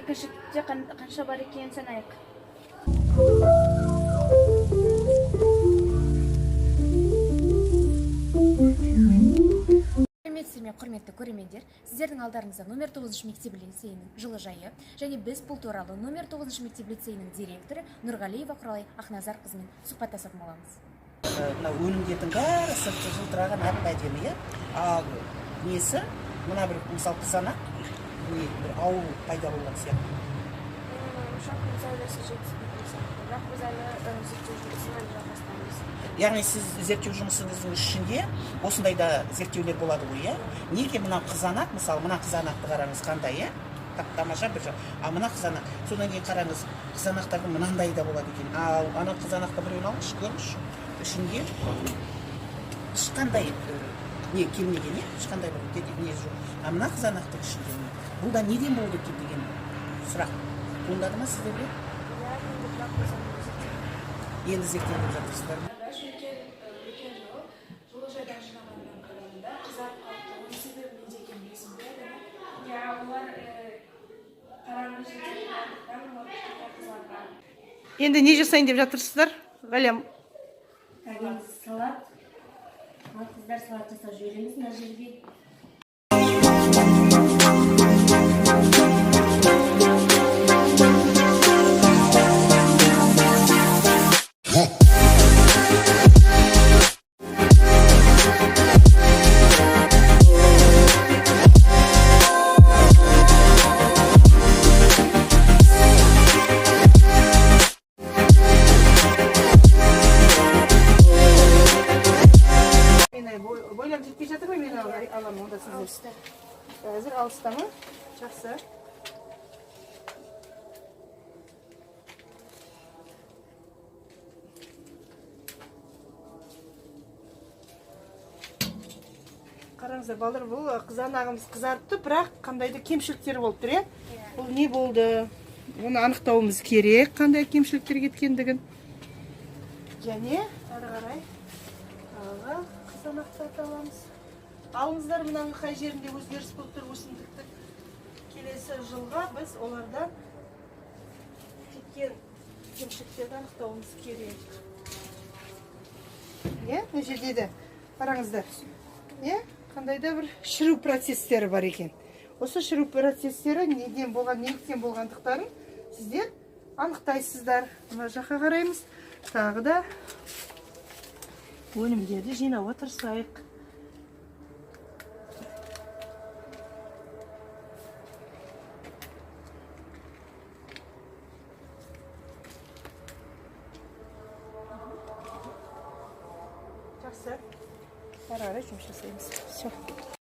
Кішікте қанша бар екен санайық. Құрметті көрермендер, сіздердің алдарыңызда номер 9 мектеп лицейінің жылыжайы және біз бұл туралы номер 9 мектеп лицейінің директоры Нұрғалиева Құралай Ақназарқызымен сұхбаттасатын боламыз. Мына өнімдердің бәрі сырты жылтыраған әдемі, иә. Ал несі, мына бір мысалы қызанақ, бір ауыл пайда болған сияқты. Шақырын сәулесі жетіспейді, бірақ біз әлі зерттеу жұмысын жалғастырамыз. Яғни сіз зерттеу жұмысыңыздың ішінде осындай да зерттеулер болады ғой, иә? Неге мына қызанақ, мысалы мына қызанақты қараңыз қандай, иә? Тамаша бір жақ. А мына қызанақ, содан кейін қараңыз, қызанақтардың мынандай да болады екен. Ал ана қызанақты біреуін алыңызшы, көріңізші. Ішінде ешқандай не келмеген, иә? Ешқандай бір не жоқ. А мына қызанақтың ішінде бұл да неден болды екен деген сұрақ туындады ма сіздерге? Енді зерттеліп жатырсыздар ма? Жылыжайдан жинағаннан қарағанда қызарып қалыпты. Оның себебі неде екенін білесің бе? Иә, олар қараңғы жерде қызарған. Енді не жасайын деп жатырсыздар? Ғалия. Салат. Қыздар салат жасап жібереміз мына жерге. Бойлап жетпей жатыр ма? Мен аламын онда сіздер. Алысты. Қазір алыста ма? Жақсы. Қараңыздар, балдар, бұл қызанағымыз қызарыпты, бірақ қандайды кемшіліктері болып тұр, иә? Бұл не болды? Оны анықтауымыз керек, қандай кемшіліктер кеткендігін. Және ары қарай тағы қызанақтарды аламыз. Алыңыздар, мынаның қай жерінде өзгеріс болып тұр өсімдіктің. Келесі жылға біз олардан кеткен кемшіліктерді анықтауымыз керек. Е, мына жерде де қараңыздар. Е, қандай да бір шіру процестері бар екен. Осы шіру процестері неден болған, неліктен болғандықтарын сіздер анықтайсыздар. Мына жаққа қараймыз. Тағы да өнімдерді жинауға тырысайық. Жақсы. Ары қарай жұмыс жасаймыз. Все.